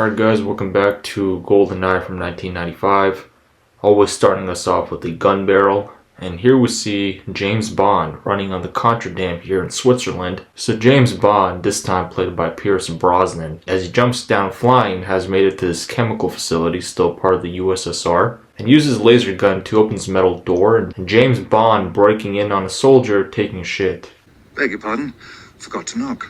Alright guys, welcome back to Goldeneye from 1995. Always starting us off with the gun barrel. And here we see James Bond running on the Contra Dam here in Switzerland. So James Bond, this time played by Pierce Brosnan, as he jumps down flying, has made it to this chemical facility, still part of the USSR, and uses a laser gun to open his metal door, and James Bond breaking in on a soldier taking a shit. Beg your pardon, forgot to knock.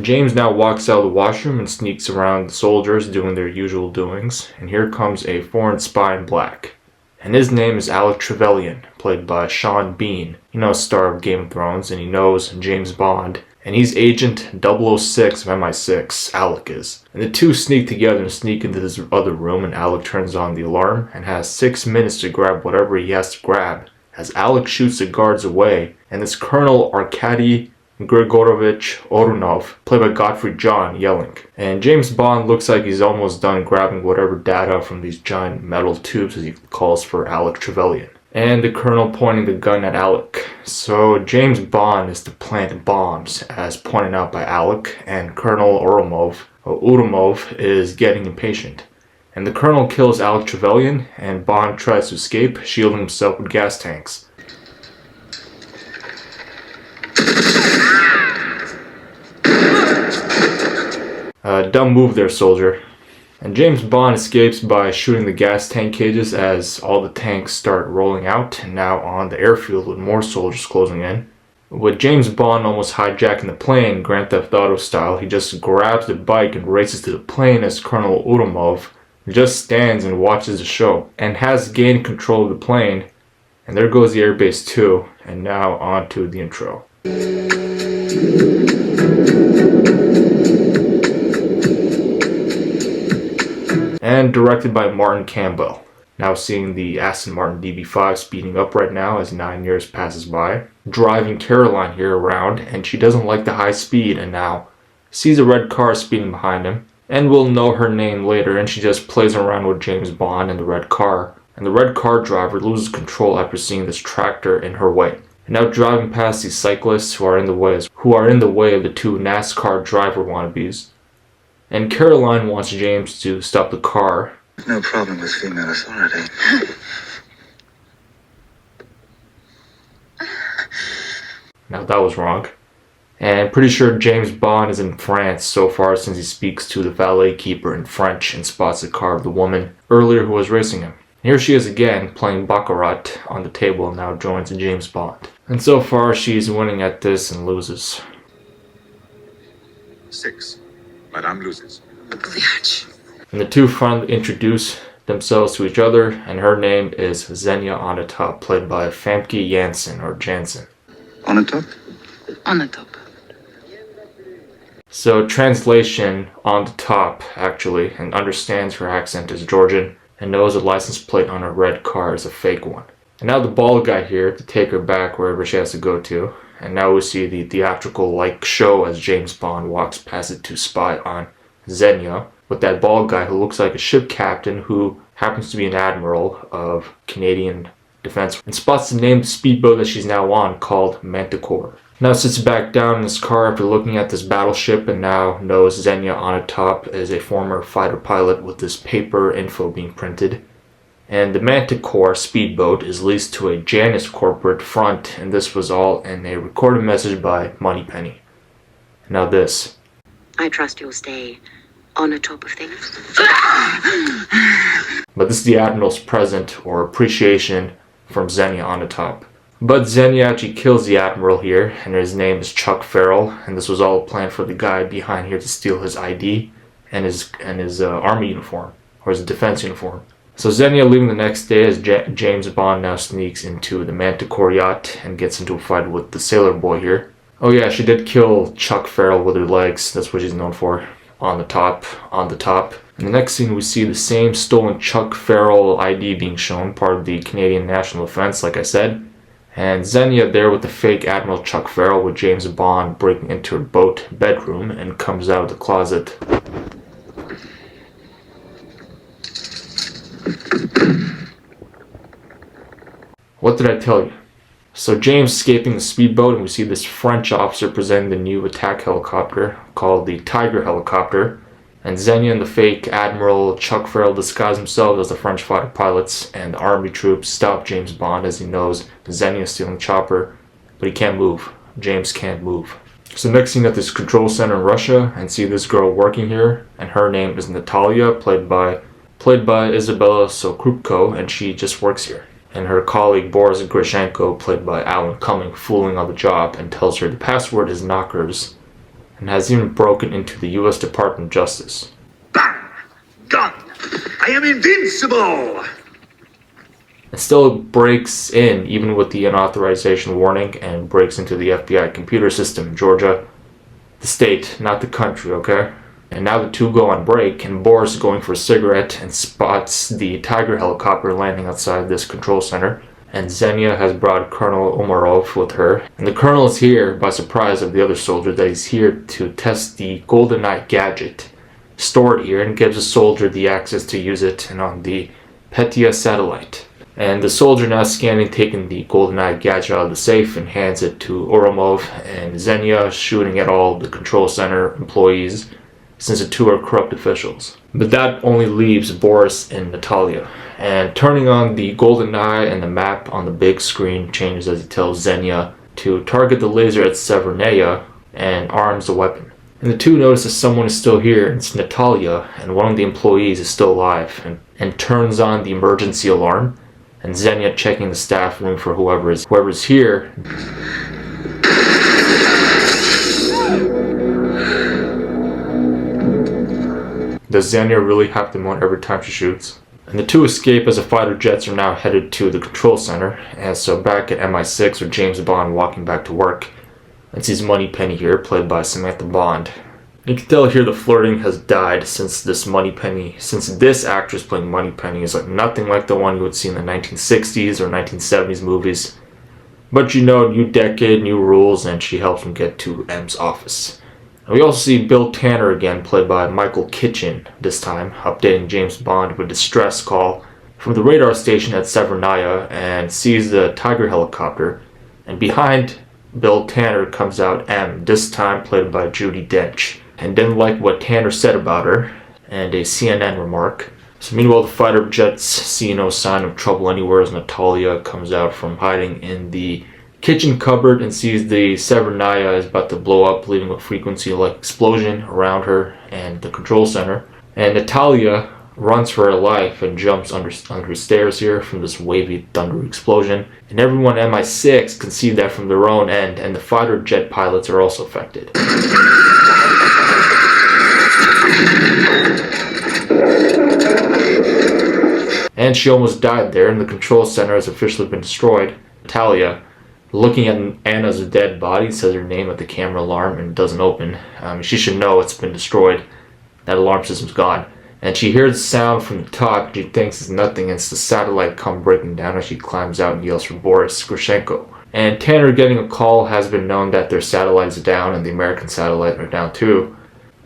James now walks out of the washroom and sneaks around the soldiers doing their usual doings, and here comes a foreign spy in black. And his name is Alec Trevelyan, played by Sean Bean. You know, star of Game of Thrones, and he knows James Bond. And he's Agent 006 of MI6, Alec is. And the two sneak together and sneak into this other room, and Alec turns on the alarm and has 6 minutes to grab whatever he has to grab, as Alec shoots the guards away, and it's Colonel Arkady Grigorovich Orunov, played by Godfrey John, yelling. And James Bond looks like he's almost done grabbing whatever data from these giant metal tubes, as he calls for Alec Trevelyan. And the colonel pointing the gun at Alec. So James Bond is to plant bombs, as pointed out by Alec, and Colonel Urumov is getting impatient. And the colonel kills Alec Trevelyan, and Bond tries to escape, shielding himself with gas tanks. Dumb move there, soldier. And James Bond escapes by shooting the gas tank cages as all the tanks start rolling out, and now on the airfield with more soldiers closing in. With James Bond almost hijacking the plane, Grand Theft Auto style, he just grabs the bike and races to the plane as Colonel Urumov just stands and watches the show, and has gained control of the plane. And there goes the airbase too, and now on to the intro. And directed by Martin Campbell. Now seeing the Aston Martin DB5 speeding up right now as 9 years passes by. Driving Caroline here around, and she doesn't like the high speed, and now sees a red car speeding behind him. And we'll know her name later, and she just plays around with James Bond in the red car. And the red car driver loses control after seeing this tractor in her way. And now driving past these cyclists who are in the way of the two NASCAR driver wannabes. And Caroline wants James to stop the car. No problem with female authority. Now that was wrong. And pretty sure James Bond is in France so far, since he speaks to the valet keeper in French and spots the car of the woman earlier who was racing him. Here she is again, playing Baccarat on the table, and now joins James Bond. And so far she's winning at this and loses. 6. Madame loses. And the two finally introduce themselves to each other, and her name is Xenia on the top, played by Famke Janssen, or Jansen. On the top? On the top. So translation, on the top, actually, and understands her accent is Georgian, and knows the license plate on her red car is a fake one. And now the bald guy here to take her back wherever she has to go to. And now we see the theatrical-like show as James Bond walks past it to spy on Xenia, with that bald guy who looks like a ship captain who happens to be an admiral of Canadian defense, and spots the name of the speedboat that she's now on, called Manticore. Now sits back down in his car after looking at this battleship, and now knows Xenia on the top is a former fighter pilot with this paper info being printed. And the Manticore speedboat is leased to a Janus corporate front, and this was all in a recorded message by Moneypenny. Now this. I trust you'll stay on the top of things. But this is the Admiral's present, or appreciation, from Xenia on the top. But Xenia actually kills the Admiral here, and his name is Chuck Farrell, and this was all a plan for the guy behind here to steal his ID and his army uniform, or his defense uniform. So Xenia leaving the next day as James Bond now sneaks into the Manticore yacht and gets into a fight with the sailor boy here. Oh yeah, she did kill Chuck Farrell with her legs, that's what she's known for. On the top. In the next scene we see the same stolen Chuck Farrell ID being shown, part of the Canadian National Defense, like I said. And Xenia there with the fake Admiral Chuck Farrell, with James Bond breaking into her boat bedroom and comes out of the closet. What did I tell you? So James escaping the speedboat, and we see this French officer presenting the new attack helicopter called the Tiger helicopter. And Xenia and the fake Admiral Chuck Farrell disguise themselves as the French fighter pilots, and the army troops stop James Bond as he knows Xenia is stealing Chopper, but he can't move. James can't move. So next scene at this control center in Russia, and see this girl working here, and her name is Natalia, played by Isabella Sokrupko, and she just works here. And her colleague Boris Grishenko, played by Alan Cumming, fooling on the job, and tells her the password is knockers, and has even broken into the U.S. Department of Justice. Bang! Done! I am invincible! It still breaks in, even with the unauthorization warning, and breaks into the FBI computer system in Georgia. The state, not the country, okay? And now the two go on break, and Boris is going for a cigarette and spots the Tiger helicopter landing outside this control center. And Xenia has brought Colonel Umarov with her. And the colonel is here by surprise of the other soldier that he's here to test the Goldeneye gadget stored here, and gives the soldier the access to use it and on the Petya satellite. And the soldier now scanning, taking the Goldeneye gadget out of the safe and hands it to Oromov, and Xenia shooting at all the control center employees, since the two are corrupt officials. But that only leaves Boris and Natalia. And turning on the Goldeneye, and the map on the big screen changes as he tells Xenia to target the laser at Severnaya and arms the weapon. And the two notice that someone is still here, and it's Natalia, and one of the employees is still alive, and turns on the emergency alarm, and Xenia checking the staff room for whoever's here. Does Xenia really have them on every time she shoots? And the two escape as the fighter jets are now headed to the control center. And so back at MI6 with James Bond walking back to work, and sees Moneypenny here, played by Samantha Bond. You can tell here the flirting has died since this actress playing Moneypenny is like nothing like the one you would see in the 1960s or 1970s movies. But you know, new decade, new rules, and she helps him get to M's office. And we also see Bill Tanner again, played by Michael Kitchen, this time updating James Bond with a distress call from the radar station at Severnaya, and sees the Tiger helicopter. And behind Bill Tanner comes out M, this time played by Judi Dench, and didn't like what Tanner said about her, and a CNN remark. So meanwhile, the fighter jets see no sign of trouble anywhere as Natalia comes out from hiding in the kitchen cupboard and sees the Severnaya is about to blow up, leaving a frequency-like explosion around her and the control center. And Natalia runs for her life and jumps under stairs here from this wavy thunder explosion. And everyone at MI6 can see that from their own end, and the fighter jet pilots are also affected. And she almost died there, and the control center has officially been destroyed. Natalia, looking at Anna's dead body, says her name at the camera alarm and it doesn't open. She should know it's been destroyed. That alarm system's gone. And she hears the sound from the top. She thinks it's nothing, and it's the satellite come breaking down as she climbs out and yells for Boris Grishenko. And Tanner getting a call has been known that their satellite is down, and the American satellite are down too.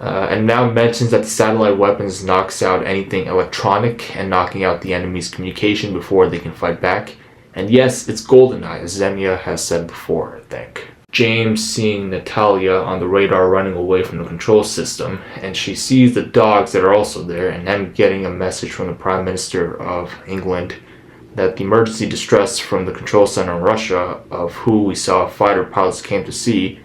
And now mentions that the satellite weapons knocks out anything electronic and knocking out the enemy's communication before they can fight back. And yes, it's Goldeneye, as Xenia has said before, I think. James seeing Natalia on the radar running away from the control system, and she sees the dogs that are also there, and then getting a message from the Prime Minister of England that the emergency distress from the control center in Russia, of who we saw fighter pilots came to see,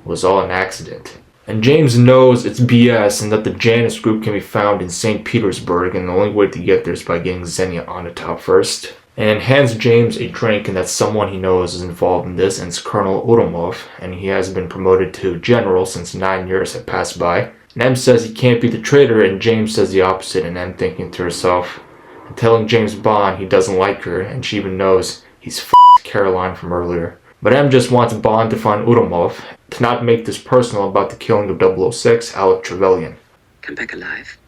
was all an accident. And James knows it's BS and that the Janus group can be found in St. Petersburg, and the only way to get there is by getting Xenia on the top first. And hands James a drink, and that someone he knows is involved in this, and it's Colonel Oromov, and he has been promoted to general since 9 years have passed by. And M says he can't be the traitor, and James says the opposite, and M thinking to herself, and telling James Bond he doesn't like her, and she even knows he's f***ed Caroline from earlier. But M just wants Bond to find Oromov, to not make this personal about the killing of 006, Alec Trevelyan. Come back alive.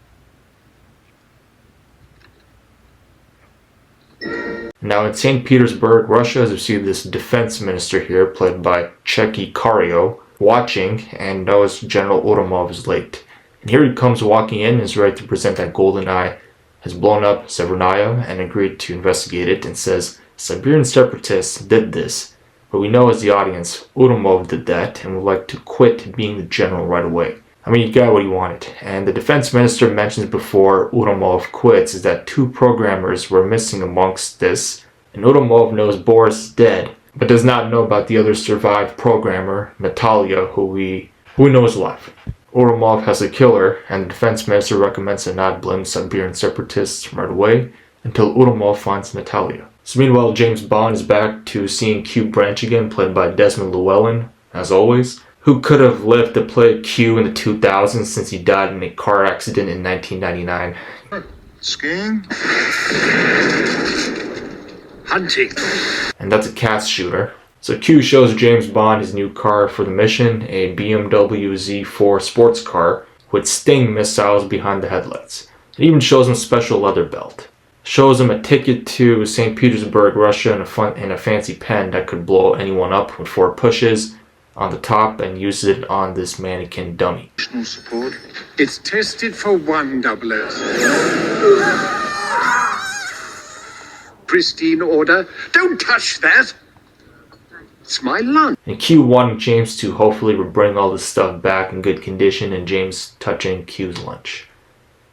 Now in St. Petersburg, Russia has received this defense minister here, played by Cheky Kario, watching and knows General Oromov is late. And here he comes walking in and is ready to present that Goldeneye has blown up Severnaya and agreed to investigate it, and says Siberian separatists did this, but we know as the audience Oromov did that and would like to quit being the general right away. I mean, you got what he wanted. And the defense minister mentions before Urumov quits is that 2 programmers were missing amongst this, and Urumov knows Boris is dead, but does not know about the other survived programmer, Natalia, who he knows alive. Urumov has a killer, and the defense minister recommends to not blame Siberian separatists right away until Urumov finds Natalia. So meanwhile, James Bond is back to seeing Q Branch again, played by Desmond Llewellyn, as always, who could have lived to play Q in the 2000s since he died in a car accident in 1999. Skiing? Hunting. And that's a cast shooter. So Q shows James Bond his new car for the mission, a BMW Z4 sports car with Sting missiles behind the headlights. It even shows him a special leather belt. Shows him a ticket to St. Petersburg, Russia in a fancy pen that could blow anyone up with 4 pushes on the top, and uses it on this mannequin dummy. Support. It's tested for 100. Pristine order. Don't touch that. It's my lunch. And Q wanting James to hopefully bring all this stuff back in good condition, and James touching Q's lunch.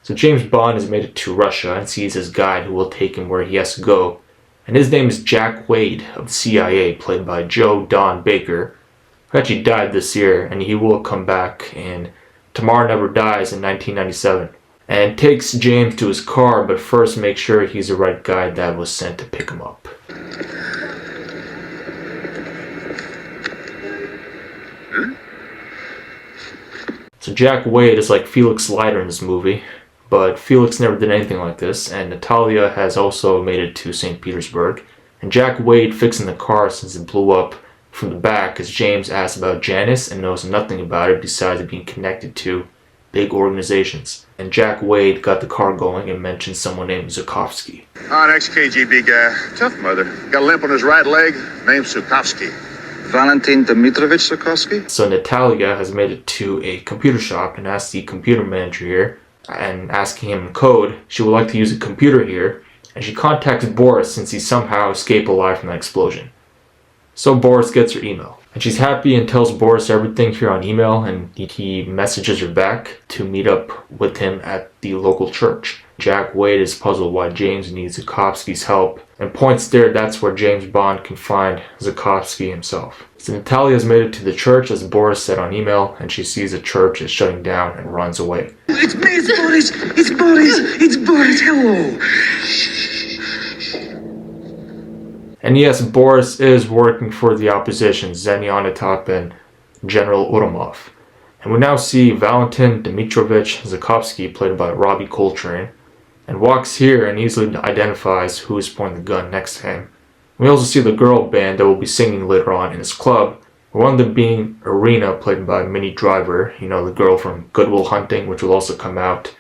So James Bond has made it to Russia and sees his guide who will take him where he has to go. And his name is Jack Wade of the CIA, played by Joe Don Baker, who actually died this year, and he will come back in Tomorrow Never Dies in 1997. And takes James to his car, but first makes sure he's the right guy that was sent to pick him up. So Jack Wade is like Felix Leiter in this movie, but Felix never did anything like this, and Natalia has also made it to St. Petersburg. And Jack Wade fixing the car since it blew up from the back as James asks about Janice and knows nothing about it besides it being connected to big organizations. And Jack Wade got the car going and mentioned someone named Zukovsky. An ex-KGB guy. Tough mother. Got a limp on his right leg. Named Sukovsky. Valentin Dmitrovich Sokovsky? So Natalia has made it to a computer shop and asks the computer manager here, and asking him in code, she would like to use a computer here, and she contacts Boris since he somehow escaped alive from that explosion. So Boris gets her email, and she's happy and tells Boris everything here on email, and he messages her back to meet up with him at the local church. Jack Wade is puzzled why James needs Zukovsky's help, and points there that's where James Bond can find Zukovsky himself. So Natalia has made it to the church as Boris said on email, and she sees the church is shutting down and runs away. It's me, it's Boris! It's Boris! It's Boris! Hello! And yes, Boris is working for the opposition, Xenia Onatop and General Urumov. And we now see Valentin Dmitrovich Zukovsky, played by Robbie Coltrane, and walks here and easily identifies who is pointing the gun next to him. We also see the girl band that will be singing later on in his club, one of them being Irina, played by Minnie Driver, you know, the girl from Good Will Hunting, which will also come out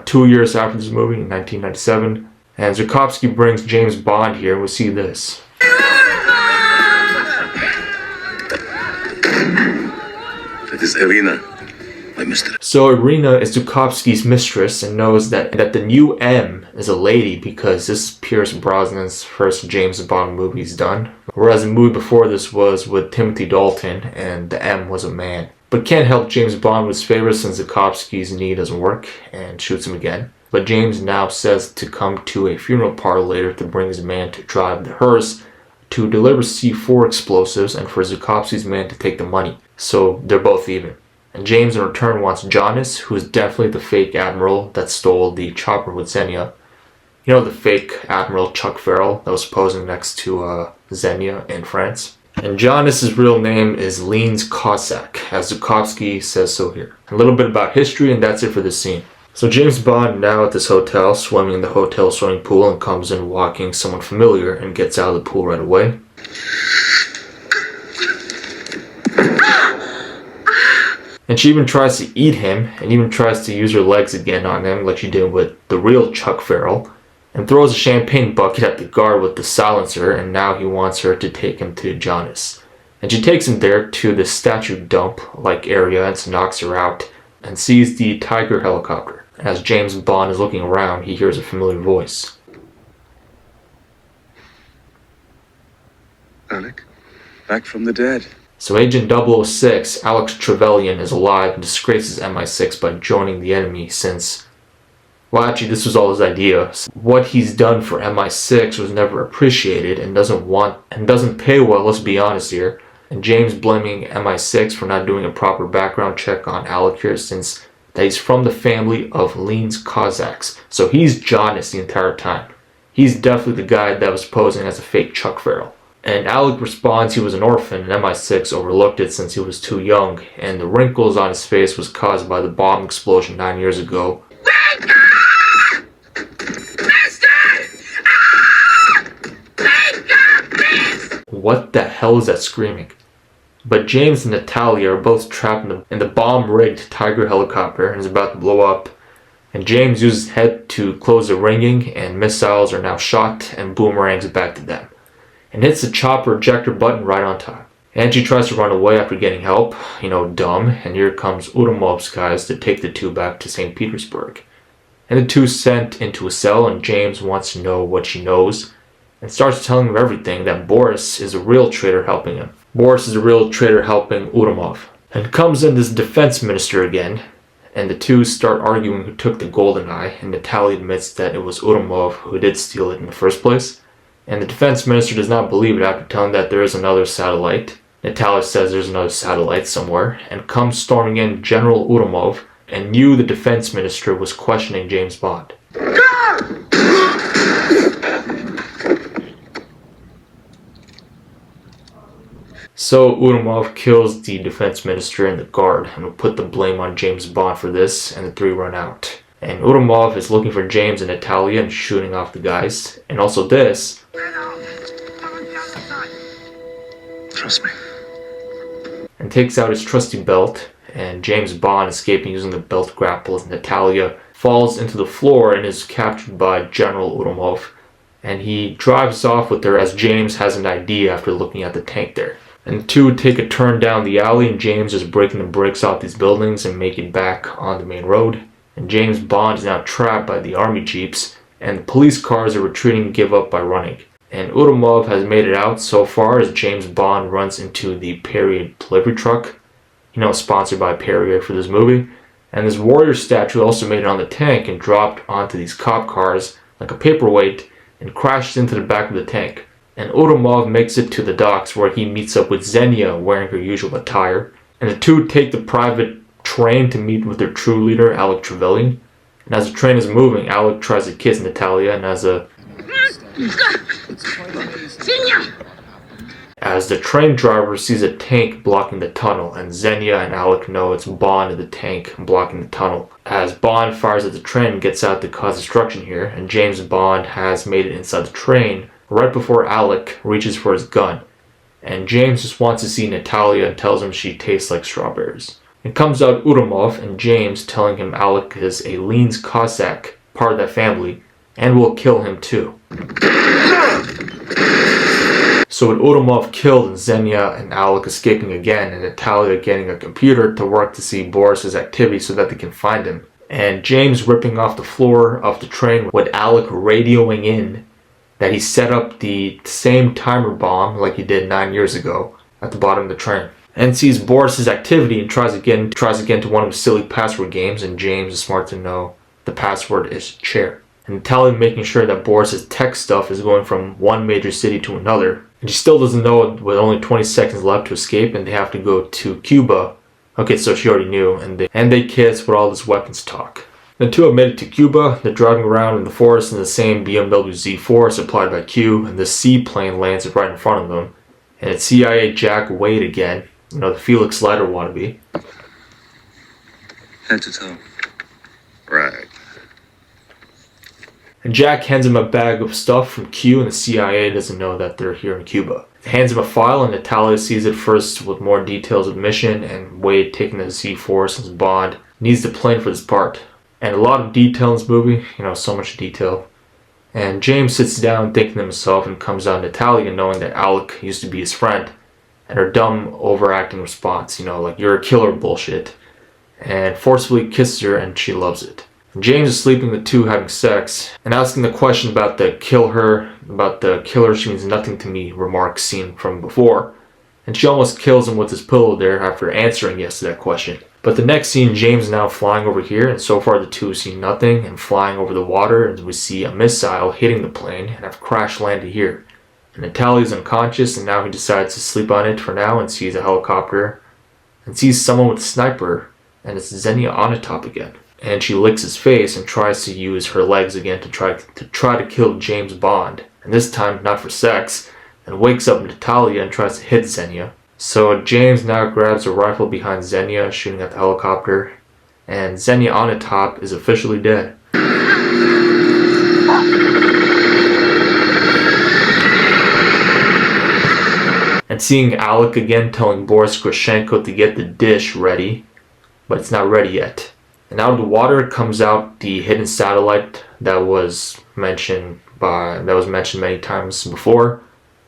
2 years after this movie in 1997. And Zukovsky brings James Bond here, and we see this. That is Irina, my mistress. So Irina is Zukovsky's mistress and knows that the new M is a lady because this is Pierce Brosnan's first James Bond movie he's done. Whereas the movie before this was with Timothy Dalton and the M was a man. But can't help James Bond with his favor since Zukovsky's knee doesn't work and shoots him again. But James now says to come to a funeral parlor later to bring his man to drive the hearse to deliver C4 explosives and for Zukovsky's man to take the money. So they're both even. And James in return wants Jonas, who is definitely the fake admiral that stole the chopper with Xenia. You know, the fake Admiral Chuck Farrell that was posing next to Xenia in France. And Jonas' real name is Linz Cossack, as Zukovsky says so here. A little bit about history, and that's it for this scene. So James Bond now at this hotel, swimming in the hotel swimming pool, and comes in walking someone familiar and gets out of the pool right away. And she even tries to eat him, and even tries to use her legs again on him like she did with the real Chuck Farrell, and throws a champagne bucket at the guard with the silencer, and now he wants her to take him to Jonas. And she takes him there to the statue dump-like area and knocks her out, and sees the Tiger helicopter. As James Bond is looking around, he hears a familiar voice. Alec? Back from the dead. So Agent 006, Alex Trevelyan, is alive and disgraces MI6 by joining the enemy since, well, actually this was all his idea. What he's done for MI6 was never appreciated and doesn't pay well, let's be honest here. And James blaming MI6 for not doing a proper background check on Alec here, since that he's from the family of Leans Cossacks. So he's Jonas the entire time. He's definitely the guy that was posing as a fake Chuck Farrell. And Alec responds he was an orphan and MI6 overlooked it since he was too young, and the wrinkles on his face was caused by the bomb explosion 9 years ago. What the hell is that screaming? But James and Natalia are both trapped in the bomb-rigged Tiger helicopter and is about to blow up. And James uses his head to close the ringing, and missiles are now shot and boomerangs back to them. And hits the chopper ejector button right on time. And she tries to run away after getting help, dumb, and here comes Uramov's guys to take the two back to St. Petersburg. And the two sent into a cell, and James wants to know what she knows, and starts telling him everything, that Boris is a real traitor helping him. Boris is a real traitor helping Uramov. And comes in this defense minister again, and the two start arguing who took the Goldeneye, and Natalia admits that it was Uramov who did steal it in the first place. And the defense minister does not believe it after telling that there is another satellite. Natalia says there's another satellite somewhere, and comes storming in General Uramov, and knew the defense minister was questioning James Bond. So Uramov kills the defense minister and the guard, and will put the blame on James Bond for this, and the three run out. And Uramov is looking for James and Natalia and shooting off the guys. And also this. Trust me. And takes out his trusty belt, and James Bond, escaping using the belt grapple as Natalia, falls into the floor and is captured by General Uramov. And he drives off with her as James has an idea after looking at the tank there. And the two take a turn down the alley, and James is breaking the brakes off these buildings and making back on the main road. And James Bond is now trapped by the army jeeps, and the police cars are retreating and give up by running. And Uramov has made it out so far as James Bond runs into the Perrier delivery truck, sponsored by Perrier for this movie. And this warrior statue also made it on the tank and dropped onto these cop cars like a paperweight and crashed into the back of the tank. And Uramov makes it to the docks where he meets up with Xenia wearing her usual attire. And the two take the private train to meet with their true leader, Alec Trevelyan. And as the train is moving, Alec tries to kiss Natalia, and as the train driver sees a tank blocking the tunnel, and Xenia and Alec know it's Bond in the tank blocking the tunnel. As Bond fires at the train and gets out to cause destruction here, and James Bond has made it inside the train right before Alec reaches for his gun. And James just wants to see Natalia and tells him she tastes like strawberries. It comes out Uramov and James telling him Alec is a Leans Cossack, part of that family, and will kill him too. So with Uramov killed and Xenia and Alec escaping again, and Natalia getting a computer to work to see Boris's activity so that they can find him, and James ripping off the floor of the train with Alec radioing in that he set up the same timer bomb like he did 9 years ago at the bottom of the train. And sees Boris's activity and tries again to one of his silly password games, and James is smart to know the password is chair. And Natalia making sure that Boris's tech stuff is going from one major city to another. And she still doesn't know it with only 20 seconds left to escape, and they have to go to Cuba. Okay, so she already knew, and they kiss with all this weapons talk. The two have made it to Cuba. They're driving around in the forest in the same BMW Z4 supplied by Q, and the seaplane lands right in front of them. And it's CIA Jack Wade again, the Felix Leiter wannabe. Head to toe. Right. And Jack hands him a bag of stuff from Q, and the CIA doesn't know that they're here in Cuba. He hands him a file, and Natalia sees it first with more details of the mission, and Wade taking the Z4 since Bond needs the plane for this part. And a lot of detail in this movie, so much detail. And James sits down thinking to himself and comes on Natalia knowing that Alec used to be his friend. And her dumb overacting response, like you're a killer bullshit. And forcefully kisses her, and she loves it. And James is sleeping with the two having sex, and asking the question about the killer she means nothing to me remark seen from before. and she almost kills him with his pillow there after answering yes to that question. But the next scene, James is now flying over here, and so far the two see nothing, and flying over the water, and we see a missile hitting the plane, and have crash landed here. And Natalia's unconscious, and now he decides to sleep on it for now, and sees a helicopter, and sees someone with a sniper, and it's Xenia Onatopp again. And she licks his face and tries to use her legs again to try to kill James Bond, and this time not for sex, and wakes up Natalia and tries to hit Xenia. So James now grabs a rifle behind Xenia, shooting at the helicopter, and Xenia Onatopp is officially dead. And seeing Alec again telling Boris Grushenko to get the dish ready, but it's not ready yet. And out of the water comes out the hidden satellite that was mentioned many times before,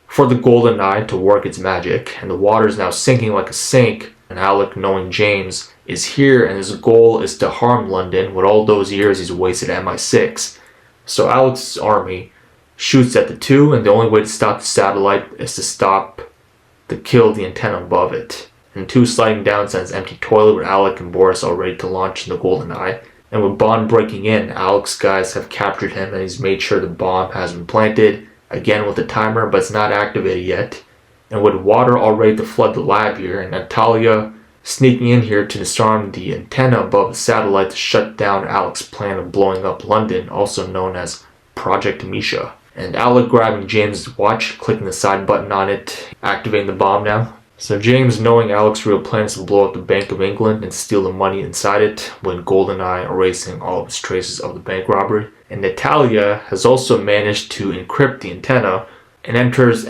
for the Goldeneye to work its magic, and the water is now sinking like a sink, and Alec, knowing James, is here and his goal is to harm London with all those years he's wasted at MI6. So Alec's army shoots at the two, and the only way to stop the satellite is to kill the antenna above it. And two sliding down sends an empty toilet with Alec and Boris all ready to launch the Goldeneye. And with Bond breaking in, Alec's guys have captured him, and he's made sure the bomb has been planted, again with the timer, but it's not activated yet. And with water all ready to flood the lab here, and Natalia sneaking in here to disarm the antenna above the satellite to shut down Alec's plan of blowing up London, also known as Project Misha. And Alec grabbing James' watch, clicking the side button on it, activating the bomb now. So James, knowing Alec's real plan is to blow up the Bank of England and steal the money inside it, with Goldeneye erasing all of its traces of the bank robbery. And Natalia has also managed to encrypt the antenna and enters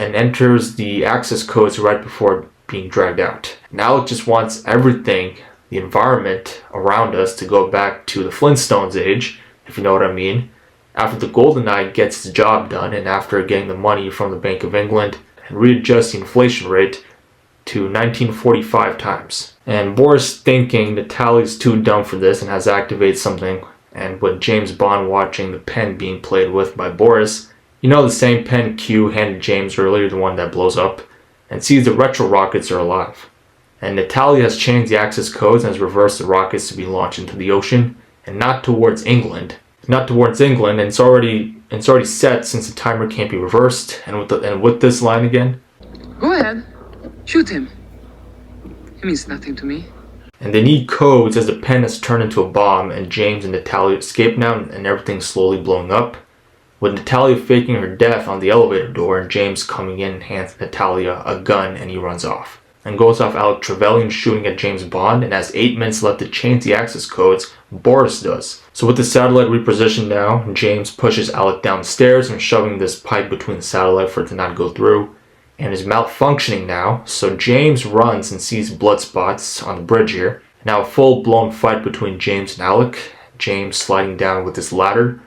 the access codes right before being dragged out. And Alec just wants everything, the environment around us, to go back to the Flintstones age, if you know what I mean, after the Goldeneye gets the job done, and after getting the money from the Bank of England and readjust the inflation rate to 1945 times. And Boris, thinking Natalia's too dumb for this and has activated something, and with James Bond watching the pen being played with by Boris, you know, the same pen Q handed James earlier, the one that blows up, and sees the retro rockets are alive. And Natalia has changed the access codes and has reversed the rockets to be launched into the ocean, and not towards England, and it's already set since the timer can't be reversed. And with this line again, go ahead, shoot him. He means nothing to me. And they need codes as the pen has turned into a bomb, and James and Natalia escape now, and everything's slowly blowing up, with Natalia faking her death on the elevator door, and James coming in and hands Natalia a gun, and he runs off. And goes off Alec Trevelyan shooting at James Bond, and has 8 minutes left to change the access codes. Boris does. So with the satellite repositioned now, James pushes Alec down the stairs and shoving this pipe between the satellite for it to not go through, and is malfunctioning now. So James runs and sees blood spots on the bridge here. Now a full-blown fight between James and Alec. James sliding down with this ladder,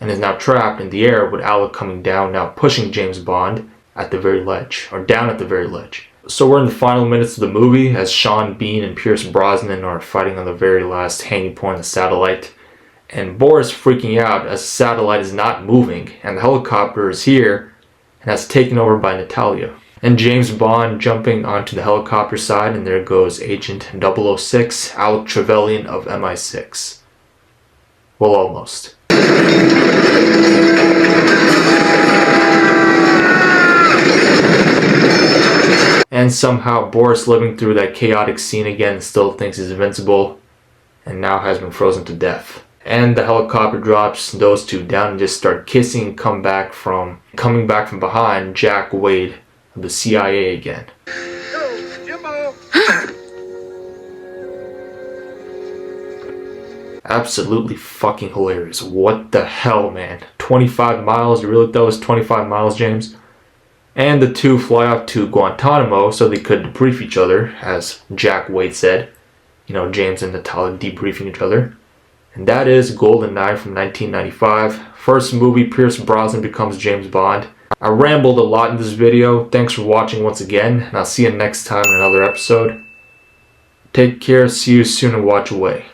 and is now trapped in the air with Alec coming down, now pushing James Bond at the very ledge, or down at the very ledge. So we're in the final minutes of the movie as Sean Bean and Pierce Brosnan are fighting on the very last hanging point of the satellite. And Boris freaking out as the satellite is not moving, and the helicopter is here and has taken over by Natalia. And James Bond jumping onto the helicopter side, and there goes Agent 006, Alec Trevelyan of MI6. Well, almost. And somehow Boris, living through that chaotic scene again, still thinks he's invincible, and now has been frozen to death. And the helicopter drops those two down and just start kissing, coming back from behind Jack Wade of the CIA again. Absolutely fucking hilarious. What the hell, man? 25 miles? You really thought it was 25 miles, James? And the two fly off to Guantanamo so they could debrief each other, as Jack Wade said. You know, James and Natalia debriefing each other. And that is Goldeneye from 1995. First movie Pierce Brosnan becomes James Bond. I rambled a lot in this video. Thanks for watching once again, and I'll see you next time in another episode. Take care, see you soon, and watch away.